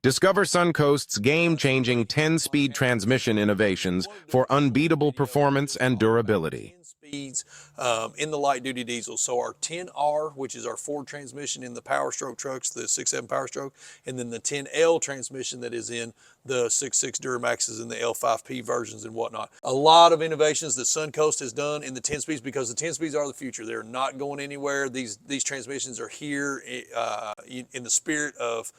Discover Suncoast's game-changing 10-speed transmission innovations for unbeatable performance and durability. Speeds in the light-duty diesel. So our 10R, which is our Ford transmission in the Power Stroke trucks, the 6.7 Power Stroke, and then the 10L transmission that is in the 6.6 Duramaxes and the L5P versions and whatnot. A lot of innovations that Suncoast has done in the 10 speeds, because the 10 speeds are the future. They're not going anywhere. These transmissions are here in the spirit of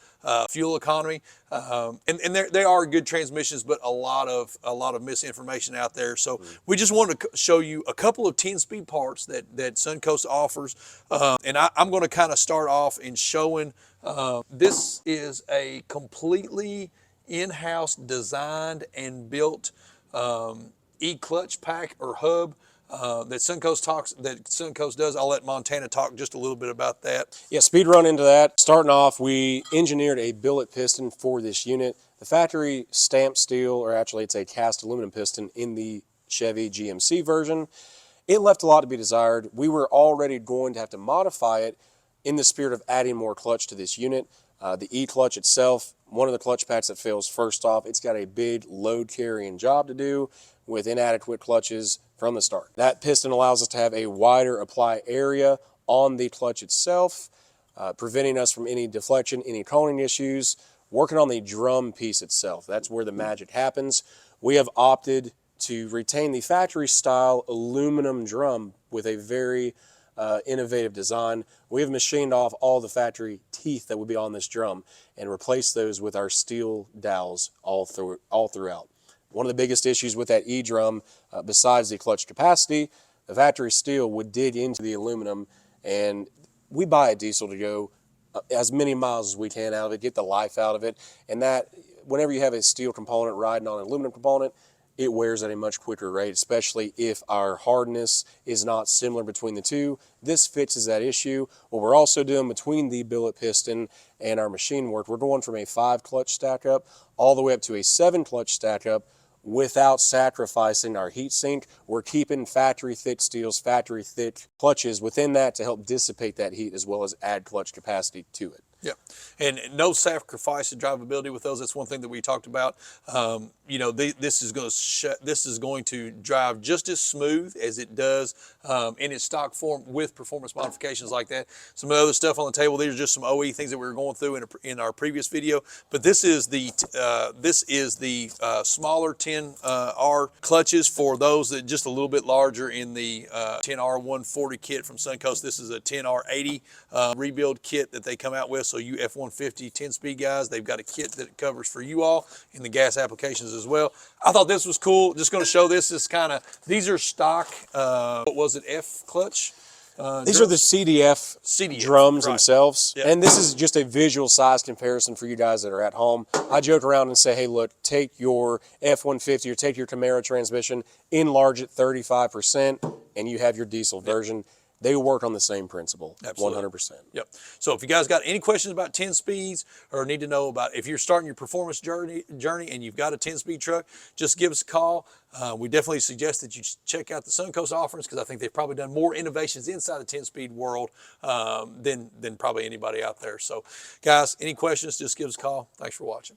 fuel economy, and they are good transmissions, but a lot of misinformation out there. So we just wanted to show you a couple of 10-speed parts that Suncoast offers, and I'm going to kind of start off in showing this is a completely in-house designed and built e-clutch pack or hub that Suncoast does. I'll let Montana talk just a little bit about that. Yeah, speed run into that. Starting off, we engineered a billet piston for this unit. The factory stamped steel, or actually it's a cast aluminum piston in the Chevy GMC version. It left a lot to be desired. We were already going to have to modify it in the spirit of adding more clutch to this unit. The E-clutch itself, one of the clutch packs that fails first off, it's got a big load carrying job to do with inadequate clutches from the start. That piston allows us to have a wider apply area on the clutch itself, preventing us from any deflection, any coning issues. Working on the drum piece itself, that's where the magic happens. We have opted to retain the factory style aluminum drum with a very innovative design. We have machined off all the factory teeth that would be on this drum and replaced those with our steel dowels all throughout. One of the biggest issues with that E-drum, besides the clutch capacity, the factory steel would dig into the aluminum, and we buy a diesel to go as many miles as we can out of it, get the life out of it, and that whenever you have a steel component riding on an aluminum component, it wears at a much quicker rate, especially if our hardness is not similar between the two. This fixes that issue. What we're also doing between the billet piston and our machine work, we're going from a 5 clutch stack up all the way up to a 7 clutch stack up without sacrificing our heat sink. We're keeping factory thick steels, factory thick clutches within that to help dissipate that heat as well as add clutch capacity to it. Yeah, and no sacrifice in drivability with those. That's one thing that we talked about. You know, this is going to drive just as smooth as it does in its stock form with performance modifications like that. Some other stuff on the table. These are just some OE things that we were going through in our previous video. But this is the smaller 10R clutches for those that just a little bit larger in the 10R 140 kit from Suncoast. This is a 10R 80 rebuild kit that they come out with. So you F-150 10-speed guys, they've got a kit that it covers for you all in the gas applications as well. I thought this was cool. Just going to show this is kind of, these are stock, what was it, F clutch? These are the CDF drums themselves. Yep. And this is just a visual size comparison for you guys that are at home. I joke around and say, hey, look, take your F-150 or take your Camaro transmission, enlarge it 35%, and you have your diesel version. They work on the same principle. Absolutely. 100%. Yep. So if you guys got any questions about 10 speeds or need to know about if you're starting your performance journey and you've got a 10-speed truck, just give us a call. We definitely suggest that you check out the Suncoast offerings, because I think they've probably done more innovations inside the 10-speed world than probably anybody out there. So guys, any questions, just give us a call. Thanks for watching.